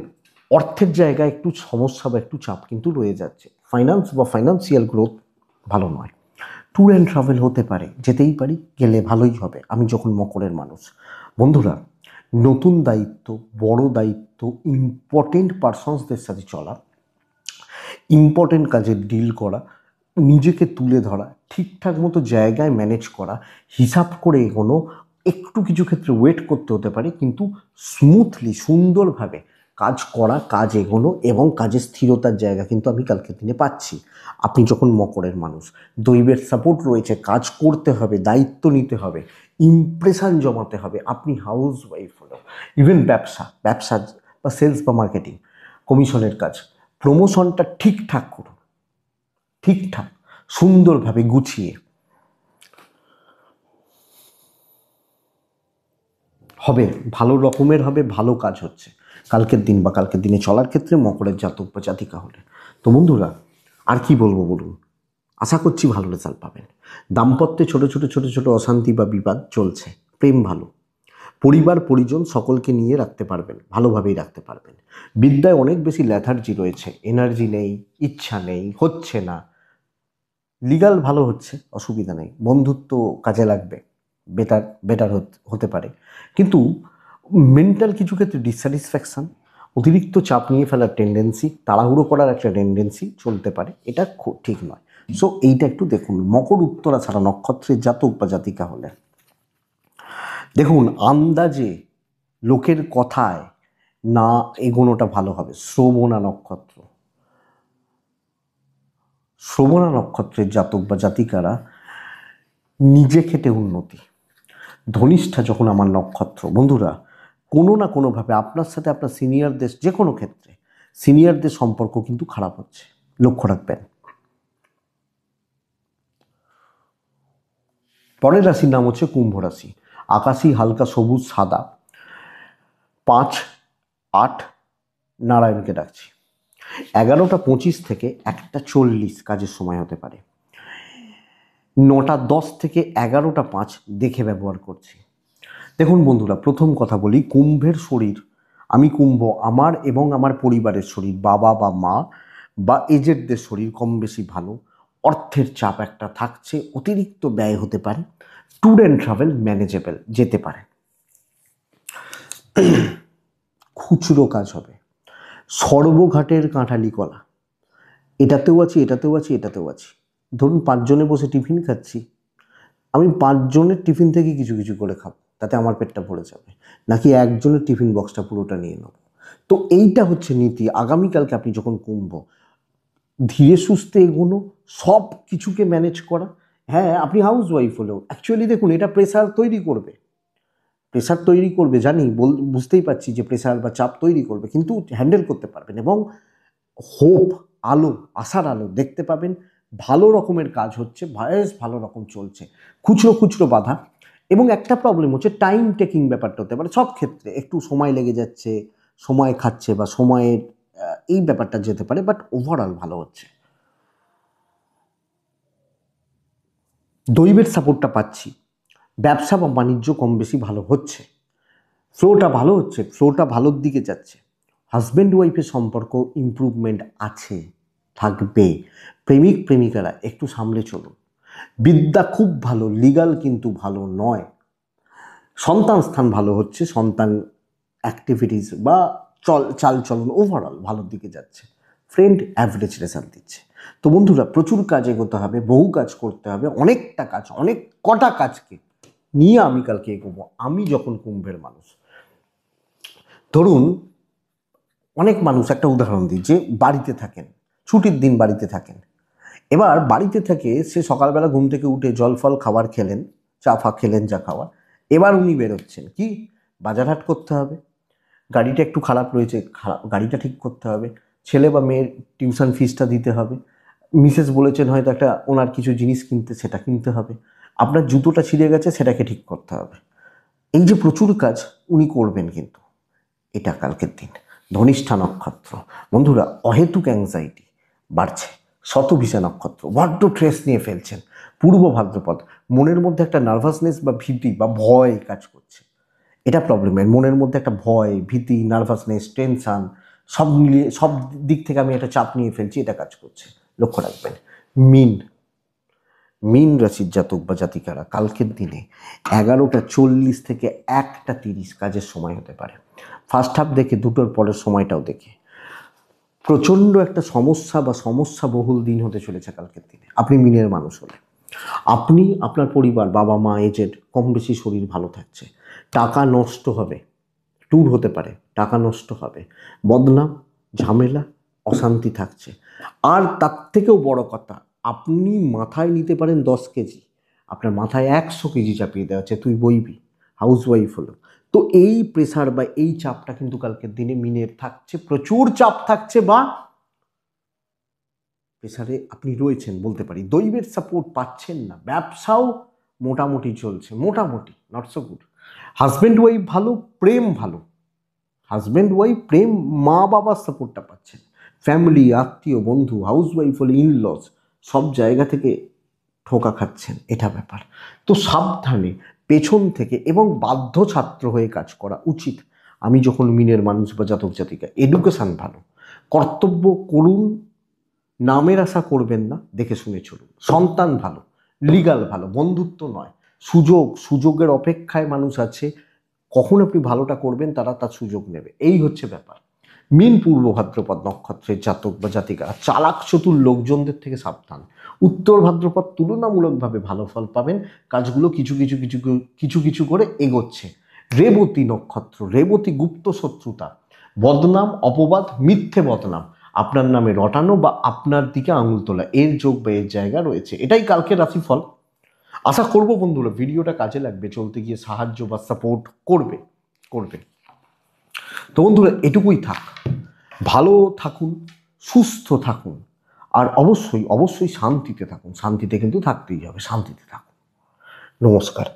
অর্থের জায়গায় একটু সমস্যা বা একটু চাপ কিন্তু রয়ে যাচ্ছে, ফাইন্যান্স বা ফাইন্যান্সিয়াল গ্রোথ ভালো নয়। ট্যুর অ্যান্ড ট্রাভেল হতে পারে, যেতেই পারি, গেলে ভালোই হবে আমি যখন মকরের মানুষ। বন্ধুরা, নতুন দায়িত্ব, বড় দায়িত্ব, ইম্পর্টেন্ট পারসনসদের সাথে চলা, ইম্পর্টেন্ট কাজের ডিল করা, নিজেকে তুলে ধরা, ঠিকঠাক মতো জায়গায় ম্যানেজ করা, হিসাব করে এগোনো, একটু কিছু ক্ষেত্রে ওয়েট করতে হতে পারে, কিন্তু স্মুথলি সুন্দরভাবে কাজ করা, কাজ এগোনো এবং কাজের স্থিরতার জায়গা কিন্তু আমি কালকের দিনে পাচ্ছি। আপনি যখন মকরের মানুষ, দৈবের সাপোর্ট রয়েছে, কাজ করতে হবে, দায়িত্ব নিতে হবে, ইমপ্রেশন জমাতে হবে। আপনি হাউস ওয়াইফ হলো, ইভেন ব্যবসা বা সেলস বা মার্কেটিং, কমিশনের কাজ, প্রমোশনটা ঠিকঠাক করুন, ঠিকঠাক সুন্দরভাবে গুছিয়ে হবে, ভালো রকমের হবে, ভালো কাজ হচ্ছে কালকের দিন বা কালকের দিনে চলার ক্ষেত্রে মকরের জাতক বা জাতিকা হলে। তো বন্ধুরা, আর কি বলবো বলুন, আশা করছি ভালো রেজাল্ট পাবেন। দাম্পত্যে ছোট ছোট ছোট ছোট অশান্তি বা বিবাদ চলছে, প্রেম ভালো, পরিবার পরিজন সকলকে নিয়ে রাখতে পারবেন, ভালোভাবেই রাখতে পারবেন। বিদ্যায় অনেক বেশি ল্যাথার্জি রয়েছে, এনার্জি নেই, ইচ্ছা নেই, হচ্ছে না। লিগাল ভালো হচ্ছে, অসুবিধা নেই, বন্ধুত্ব কাজে লাগবে, বেটার বেটার হতে পারে, কিন্তু মেন্টাল কিছু ক্ষেত্রে ডিসস্যাটিসফ্যাকশান, অতিরিক্ত চাপ নিয়ে ফেলার টেন্ডেন্সি, তাড়াহুড়ো করার একটা টেন্ডেন্সি চলতে পারে, এটা খুব ঠিক নয়। সো এইটা একটু দেখুন। মকর উত্তরা ছাড়া নক্ষত্রের জাতক বা জাতিকা হলে দেখুন, আন্দাজে লোকের কথায় না এগোনোটা ভালো হবে। শ্রবণা নক্ষত্র, শ্রবণা নক্ষত্রের জাতক বা জাতিকারা নিজে খেটে উন্নতি। ধনিষ্ঠা যখন আমার নক্ষত্র, বন্ধুরা কোনো না কোনোভাবে আপনার সাথে আপনার সিনিয়রদের, যে কোনো ক্ষেত্রে সিনিয়রদের সম্পর্ক কিন্তু খারাপ হচ্ছে, লক্ষ্য রাখবেন। পরের রাশির নাম হচ্ছে কুম্ভ রাশি, আকাশী হালকা সবুজ সাদা, 5, 8, নারায়ণকে ডাকছি। 11টা 25 থেকে 1টা 40 কাজের সময় হতে পারে। 9টা 10 থেকে 11টা 5 দেখে ব্যবহার করছি। দেখুন বন্ধুরা, প্রথম কথা বলি, কুম্ভের শরীর, আমি কুম্ভ, আমার এবং আমার পরিবারের শরীর, বাবা বা মা বা এজেডদের শরীর কম বেশি ভালো। অর্থের চাপ একটা থাকছে, অতিরিক্ত ব্যয় হতে পারে, ট্যুর অ্যান্ড ট্রাভেল ম্যানেজেবল, যেতে পারে, খুচরো কাজ হবে, সর্বঘাটের কাঁঠালি কলা, এটাতেও আছি, এটাতেও আছি, এটাতেও আছি। ধরুন 5 জনে বসে টিফিন খাচ্ছি, আমি 5 জনের টিফিন থেকে কিছু কিছু করে খাবো, তাতে আমার পেটটা ভরে যাবে, নাকি একজনের টিফিন বক্সটা পুরোটা নিয়ে নেব। তো এইটা হচ্ছে নীতি। আগামীকালকে আপনি যখন কুম্ভ, ধীরে সুস্থে এগোনো, সব কিছুকে ম্যানেজ করা। হ্যাঁ, আপনি হাউস ওয়াইফ হলেও অ্যাকচুয়ালি দেখুন, এটা প্রেসার তৈরি করবে, প্রেশার তৈরি করবে জানি, বুঝতেই পারছি যে প্রেশার বা চাপ তৈরি করবে, কিন্তু হ্যান্ডেল করতে পারবেন এবং হোপ, আলো, আশার আলো দেখতে পাবেন। ভালো রকমের কাজ হচ্ছে, ভয়েস ভালো রকম চলছে, খুচরো খুচরো বাধা। এবং একটা প্রবলেম হচ্ছে টাইম টেকিং ব্যাপারটা হতে পারে, সব ক্ষেত্রে একটু সময় লেগে যাচ্ছে, সময় খাচ্ছে বা সময়ের এই ব্যাপারটা যেতে পারে, বাট ওভারঅল ভালো হচ্ছে। দৈবের সাপোর্টটা পাচ্ছি, ব্যবসা বা বাণিজ্য কম বেশি ভালো হচ্ছে, ফ্লোটা ভালো হচ্ছে, ফ্লোটা ভালোর দিকে যাচ্ছে। হাজব্যান্ড ওয়াইফের সম্পর্ক ইমপ্রুভমেন্ট আছে, থাকবে। প্রেমিক প্রেমিকারা একটু সামলে চলুন। বিদ্যা খুব ভালো, লিগাল কিন্তু ভালো নয়। সন্তান স্থান ভালো হচ্ছে, সন্তান অ্যাক্টিভিটিস বা চালচলন ওভারঅল ভালোর দিকে যাচ্ছে। ফ্রেন্ড অ্যাভারেজ রেজাল্ট দিচ্ছে। তো বন্ধুরা, প্রচুর কাজ এগোতে হবে, বহু কাজ করতে হবে, অনেকটা কাজ, অনেক কটা কাজকে নিয়ে আমি কালকে এগোবো। আমি যখন কুম্ভের মানুষ, ধরুন অনেক মানুষ, একটা উদাহরণ দিই, যে বাড়িতে থাকেন, ছুটির দিন বাড়িতে থাকেন, এবার বাড়িতে থেকে সে সকালবেলা ঘুম থেকে উঠে জল ফল খাবার খেলেন, চা ফা খেলেন, যা খাওয়া, এবার উনি বেরোচ্ছেন কি, বাজারহাট করতে হবে, গাড়িটা একটু খারাপ রয়েছে, গাড়িটা ঠিক করতে হবে, ছেলে বা মেয়ের টিউশন ফিসটা দিতে হবে, মিসেস বলেছেন হয়তো একটা ওনার কিছু জিনিস কিনতে, সেটা কিনতে হবে, আপনার জুতোটা ছিঁড়ে গেছে সেটাকে ঠিক করতে হবে। এই যে প্রচুর কাজ উনি করবেন, কিন্তু এটা কালকের দিন। ধনিষ্ঠা নক্ষত্র, বন্ধুরা অহেতুক অ্যাংজাইটি বাড়ছে। শতভিষা নক্ষত্র, বড্ড ট্রেস নিয়ে ফেলছেন। পূর্ব ভাদ্রপদ, মনের মধ্যে একটা নার্ভাসনেস বা ভীতি বা ভয় কাজ করছে, এটা প্রবলেমের। মনের মধ্যে একটা ভয়, ভীতি, নার্ভাসনেস, টেনশান, সব মিলিয়ে সব দিক থেকে আমি একটা চাপ নিয়ে ফেলছি, এটা কাজ করছে, লক্ষ্য রাখবেন। মিন, মিন রাশির জাতক বা জাতিকারা কালকের দিনে 11:40 থেকে 1:30 কাজের সময় হতে পারে। ফার্স্ট হাফ দেখে দুটোর পরের সময়টাও দেখে প্রচণ্ড একটা সমস্যা বা সমস্যা বহুল দিন হতে চলেছে কালকের দিনে। আপনি মিনের মানুষ হলে, আপনি, আপনার পরিবার, বাবা মা, এজেড, কম বেশি শরীর ভালো থাকছে, টাকা নষ্ট হবে, ট্যুর হতে পারে, টাকা নষ্ট হবে, বদনাম, ঝামেলা, অশান্তি থাকছে। আর তার থেকেও বড় কথা, আপনি মাথায় নিতে পারেন 10 কেজি, আপনার মাথায় 100 কেজি চাপিয়ে দেওয়া হচ্ছে, তুই বইবি, হাউস ওয়াইফ হলো। তো এই প্রেসার বা এই চাপটা কিন্তু কালকের দিনে মিনের থাকছে, প্রচুর চাপ থাকছে বা প্রেসারে আপনি রয়েছেন বলতে পারি। দৈবের সাপোর্ট পাচ্ছেন না, ব্যবসাও মোটামুটি চলছে, মোটামুটি, not so good. Husband wife ভালো, প্রেম ভালো, হাজব্যান্ড ওয়াইফ প্রেম, মা বাবার সাপোর্টটা পাচ্ছেন, ফ্যামিলি, আত্মীয়, বন্ধু, হাউস ওয়াইফ হলে ইনলস, সব জায়গা থেকে ঠোকা খাচ্ছেন, এটা ব্যাপার। তো সাবধানে, পেছন থেকে এবং বাধ্য ছাত্র হয়ে কাজ করা উচিত। আমি যখন মিনের মানুষ বা জাতক জাতিকা, এডুকেশান ভালো, কর্তব্য করুন, নামের আশা করবেন না, দেখে শুনে চলুন, সন্তান ভালো, লিগাল ভালো, বন্ধুত্ব নয়, সুযোগের অপেক্ষায় মানুষ আছে, কখন আপনি ভালোটা করবেন তারা তার সুযোগ নেবে, এই হচ্ছে ব্যাপার। মিন পূর্ব ভাদ্রপদ নক্ষত্রের জাতক বা জাতিকা চালাক চতুর লোকজনদের থেকে সাবধান। উত্তর ভাদ্রপদ তুলনামূলকভাবে ভালো ফল পাবেন, কাজগুলো কিছু কিছু কিছু কিছু কিছু করে এগোচ্ছে। রেবতী নক্ষত্র, রেবতী গুপ্ত শত্রুতা, বদনাম, অপবাদ, মিথ্যে বদনাম, আপনার নামে রটানো বা আপনার দিকে আঙুল তোলা, এর যোগ বা এর জায়গা রয়েছে। এটাই কালকের রাশিফল। আশা করব বন্ধুরা ভিডিওটা কাজে লাগবে, চলতে গিয়ে সাহায্য বা সাপোর্ট করবে করবে। তো বন্ধুরা এটুকুই থাক, ভালো থাকুন, সুস্থ থাকুন, আর অবশ্যই অবশ্যই শান্তিতে থাকুন। শান্তিতে কিন্তু থাকতেই হবে, শান্তিতে থাকুন। নমস্কার।